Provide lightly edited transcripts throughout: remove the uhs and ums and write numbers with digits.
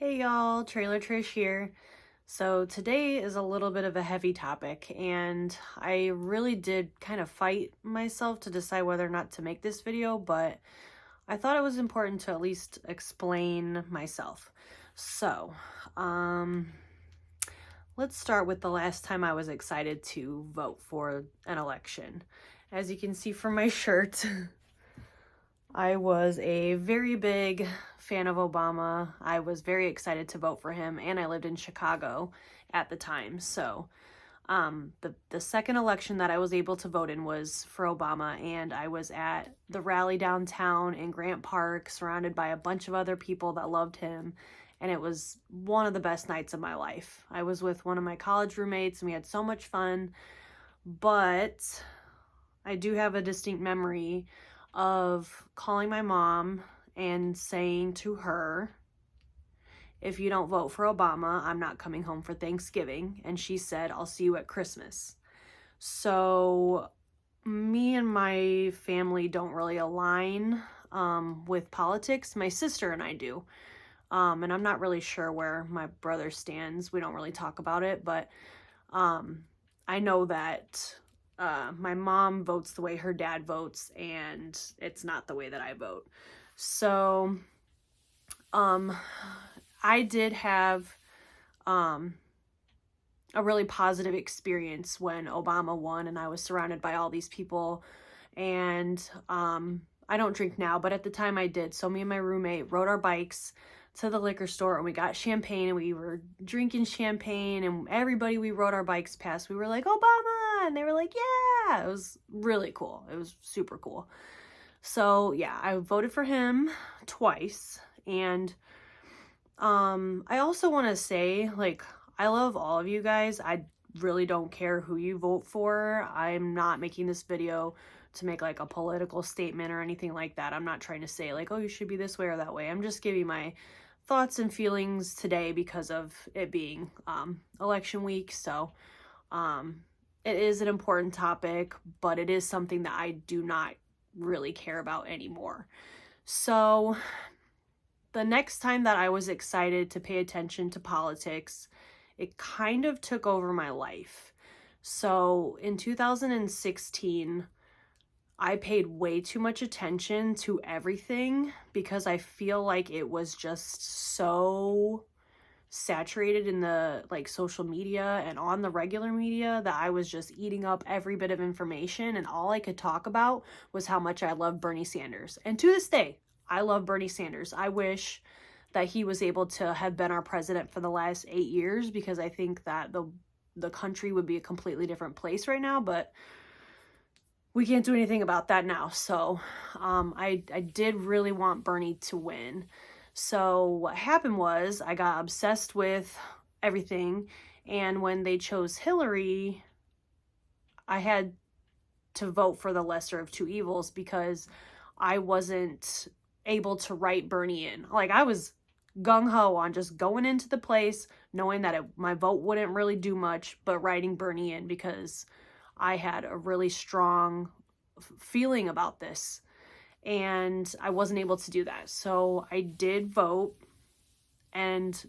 Hey y'all, Trailer Trish here. So today is a little bit of a heavy topic, and I really did kind of fight myself to decide whether or not to make this video, but I thought it was important to at least explain myself. So, let's start with the last time I was excited to vote for an election. As you can see from my shirt, I was a very big fan of Obama. I was very excited to vote for him, and I lived in Chicago at the time. So, the second election that I was able to vote in was for Obama, and I was at the rally downtown in Grant Park, surrounded by a bunch of other people that loved him, and it was one of the best nights of my life. I was with one of my college roommates, and we had so much fun, but I do have a distinct memory of calling my mom and saying to her, if you don't vote for Obama, I'm not coming home for Thanksgiving. And she said, I'll see you at Christmas. So me and my family don't really align with politics. My sister and I do. And I'm not really sure where my brother stands. We don't really talk about it, but I know that my mom votes the way her dad votes, and it's not the way that I vote. So, I did have a really positive experience when Obama won, and I was surrounded by all these people. And I don't drink now, but at the time I did. So me and my roommate rode our bikes to the liquor store, and we got champagne, and we were drinking champagne, and everybody we rode our bikes past, we were like, Obama, and they were like, yeah. It was really cool. It was super cool. So yeah, I voted for him twice. And I also want to say, like, I love all of you guys. I really don't care who you vote for. I'm not making this video to make like a political statement or anything like that. I'm not trying to say like, oh, you should be this way or that way. I'm just giving my thoughts and feelings today because of it being election week. So it is an important topic, but it is something that I do not really care about anymore. So the next time that I was excited to pay attention to politics, it kind of took over my life. So in 2016, I paid way too much attention to everything because I feel like it was just so saturated in the like social media and on the regular media that I was just eating up every bit of information, and all I could talk about was how much I love Bernie Sanders. And to this day, I love Bernie Sanders. I wish that he was able to have been our president for the last 8 years, because I think that the country would be a completely different place right now, but we can't do anything about that now. So I did really want Bernie to win. So what happened was I got obsessed with everything, and when they chose Hillary, I had to vote for the lesser of two evils because I wasn't able to write Bernie in. Like, I was gung-ho on just going into the place knowing that my vote wouldn't really do much, but writing Bernie in because I had a really strong feeling about this, and I wasn't able to do that. So I did vote, and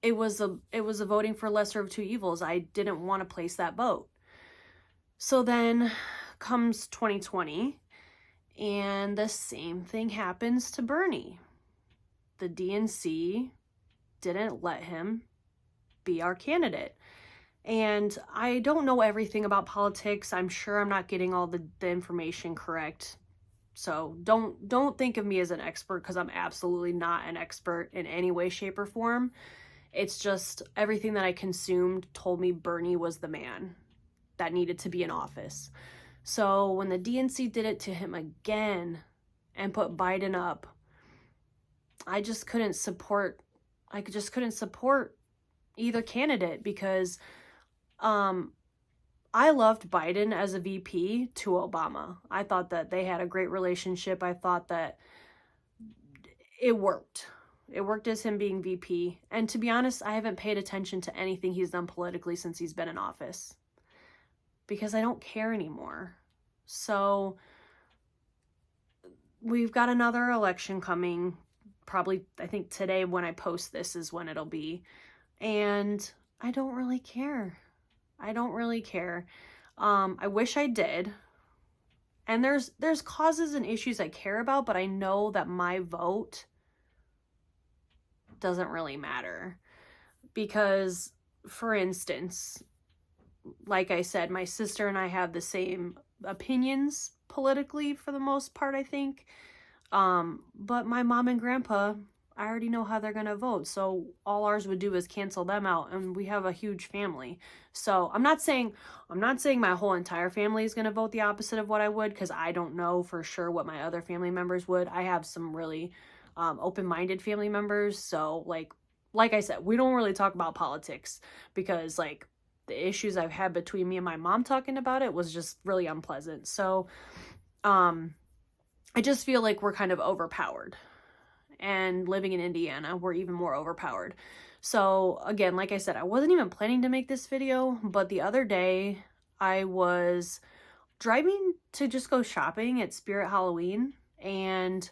it was a voting for lesser of two evils. I didn't want to place that vote. So then comes 2020, and the same thing happens to Bernie. The DNC didn't let him be our candidate. And I don't know everything about politics. I'm sure I'm not getting all the information correct. So don't think of me as an expert, because I'm absolutely not an expert in any way, shape, or form. It's just everything that I consumed told me Bernie was the man that needed to be in office. So when the DNC did it to him again and put Biden up, I just couldn't support either candidate, because I loved Biden as a VP to Obama. I thought that they had a great relationship. I thought that it worked. It worked as him being VP. And to be honest, I haven't paid attention to anything he's done politically since he's been in office, because I don't care anymore. So we've got another election coming. probably, I think today when I post this is when it'll be. And I don't really care. I don't really care. I wish I did. And there's causes and issues I care about, but I know that my vote doesn't really matter. Because, for instance, like I said, my sister and I have the same opinions politically for the most part, I think. But my mom and grandpa, I already know how they're going to vote. So all ours would do is cancel them out, and we have a huge family. So I'm not saying my whole entire family is going to vote the opposite of what I would, because I don't know for sure what my other family members would. I have some really open-minded family members. So like I said, we don't really talk about politics because like the issues I've had between me and my mom talking about it was just really unpleasant. So I just feel like we're kind of overpowered. And living in Indiana, we're even more overpowered. So again, like I said, I wasn't even planning to make this video, but the other day I was driving to just go shopping at Spirit Halloween, and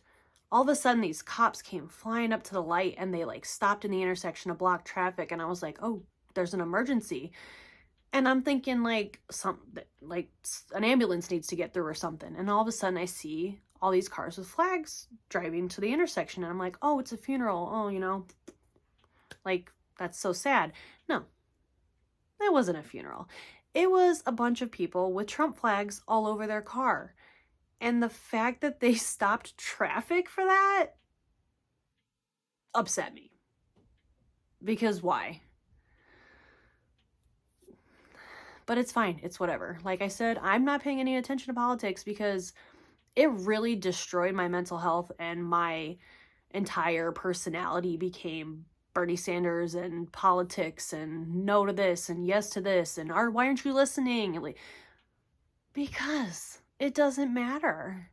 all of a sudden these cops came flying up to the light, and they like stopped in the intersection to block traffic, and I was like, oh, there's an emergency. And I'm thinking like an ambulance needs to get through or something. And all of a sudden I see all these cars with flags driving to the intersection. And I'm like, oh, it's a funeral. Oh, you know, like, that's so sad. No, it wasn't a funeral. It was a bunch of people with Trump flags all over their car. And the fact that they stopped traffic for that upset me. Because why? But it's fine. It's whatever. Like I said, I'm not paying any attention to politics because it really destroyed my mental health, and my entire personality became Bernie Sanders and politics and no to this and yes to this and why aren't you listening? Like, because it doesn't matter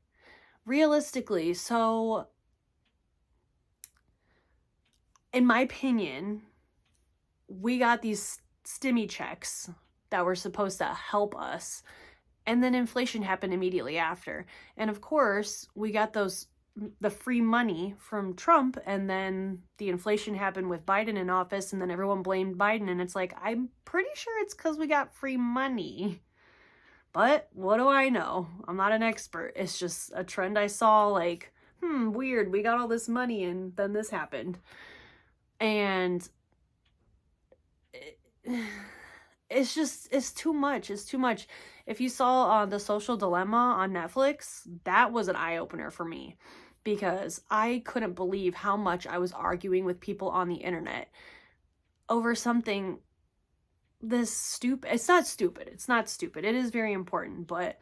realistically. So in my opinion, we got these stimmy checks that were supposed to help us, and then inflation happened immediately after. And of course, we got the free money from Trump, and then the inflation happened with Biden in office, and then everyone blamed Biden, and it's like, I'm pretty sure it's because we got free money. But what do I know? I'm not an expert. It's just a trend I saw, like, weird, we got all this money and then this happened. And it's too much. It's too much. If you saw The Social Dilemma on Netflix, that was an eye-opener for me, because I couldn't believe how much I was arguing with people on the internet over something this stupid. It's not stupid. It's not stupid. It is very important, but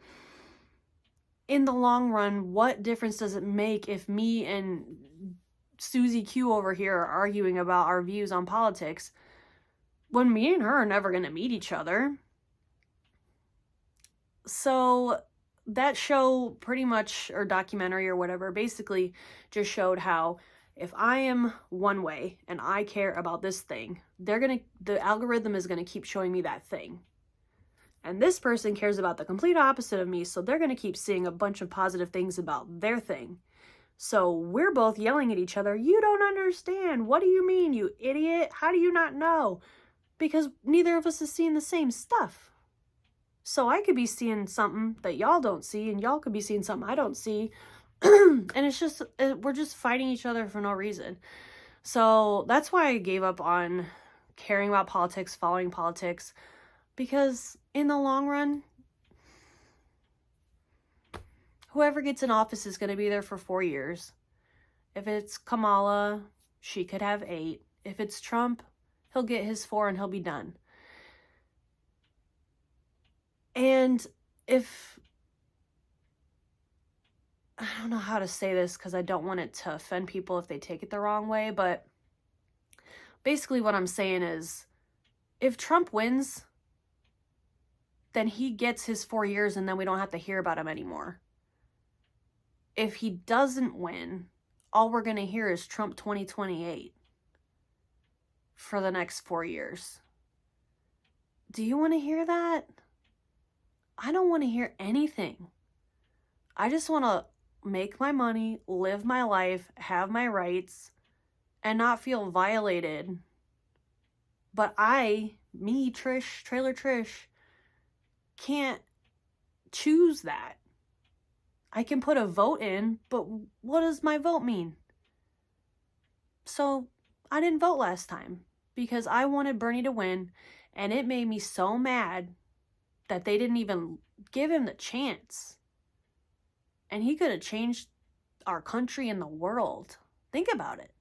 in the long run, what difference does it make if me and Susie Q over here are arguing about our views on politics when me and her are never going to meet each other? So that show pretty much, or documentary or whatever, basically just showed how if I am one way and I care about this thing, the algorithm is going to keep showing me that thing. And this person cares about the complete opposite of me, so they're going to keep seeing a bunch of positive things about their thing. So we're both yelling at each other, you don't understand. What do you mean, you idiot? How do you not know? Because neither of us is seeing the same stuff. So I could be seeing something that y'all don't see, and y'all could be seeing something I don't see. And it's just, we're just fighting each other for no reason. So that's why I gave up on caring about politics, following politics, because in the long run, whoever gets in office is going to be there for 4 years. If it's Kamala, she could have 8. If it's Trump, he'll get his 4 and he'll be done. And if, I don't know how to say this because I don't want it to offend people if they take it the wrong way, but basically what I'm saying is, if Trump wins, then he gets his 4 years and then we don't have to hear about him anymore. If he doesn't win, all we're going to hear is Trump 2028 for the next 4 years. Do you want to hear that? I don't want to hear anything. I just want to make my money, live my life, have my rights, and not feel violated. But Trish, Trailer Trish, can't choose that. I can put a vote in, but what does my vote mean? So I didn't vote last time because I wanted Bernie to win, and it made me so mad that they didn't even give him the chance. And he could have changed our country and the world. Think about it.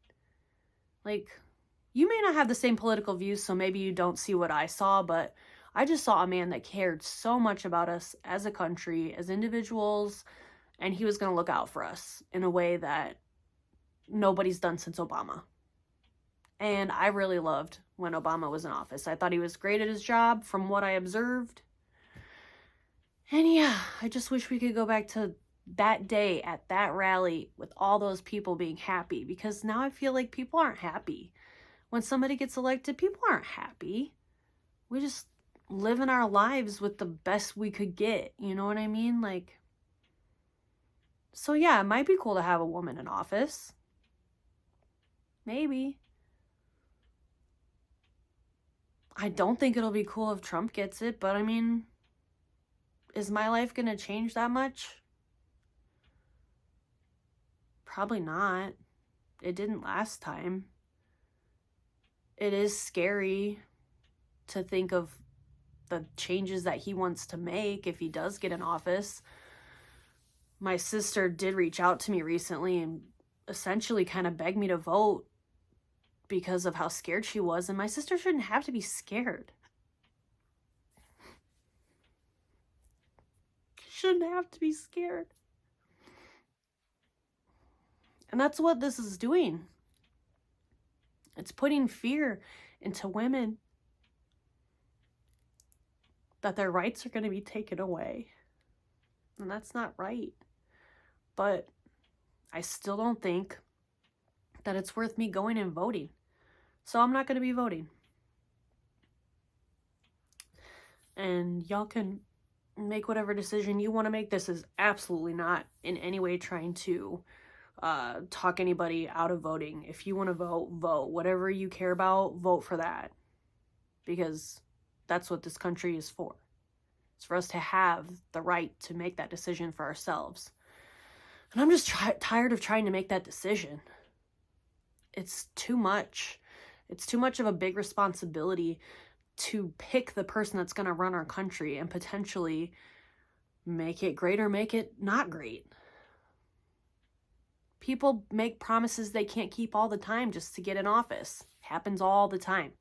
Like, you may not have the same political views, so maybe you don't see what I saw, but I just saw a man that cared so much about us as a country, as individuals, and he was going to look out for us in a way that nobody's done since Obama. And I really loved when Obama was in office. I thought he was great at his job from what I observed. And yeah, I just wish we could go back to that day at that rally with all those people being happy, because now I feel like people aren't happy. When somebody gets elected, people aren't happy. We just living our lives with the best we could get. You know what I mean? Like, so yeah, it might be cool to have a woman in office. Maybe. I don't think it'll be cool if Trump gets it, but I mean, is my life going to change that much? Probably not. It didn't last time. It is scary to think of the changes that he wants to make if he does get in office. My sister did reach out to me recently and essentially kind of begged me to vote because of how scared she was. And my sister shouldn't have to be scared. She shouldn't have to be scared. And that's what this is doing. It's putting fear into women that their rights are going to be taken away. And that's not right. But I still don't think that it's worth me going and voting. So I'm not going to be voting. And y'all can make whatever decision you want to make. This is absolutely not in any way trying to talk anybody out of voting. If you want to vote, vote. Whatever you care about, vote for that. Because that's what this country is for. It's for us to have the right to make that decision for ourselves. And I'm just tired of trying to make that decision. It's too much. It's too much of a big responsibility to pick the person that's going to run our country and potentially make it great or make it not great. People make promises they can't keep all the time just to get in office. Happens all the time.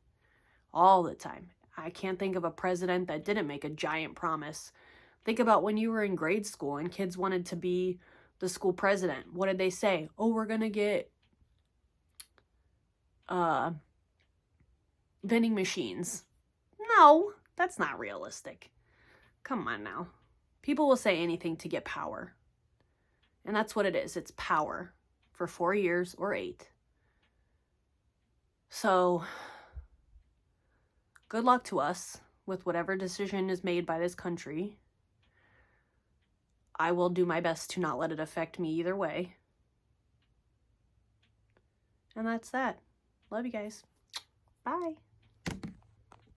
All the time. I can't think of a president that didn't make a giant promise. Think about when you were in grade school and kids wanted to be the school president. What did they say? Oh, we're going to get vending machines. No, that's not realistic. Come on now. People will say anything to get power. And that's what it is. It's power for 4 years or 8. So, good luck to us with whatever decision is made by this country. I will do my best to not let it affect me either way. And that's that. Love you guys. Bye.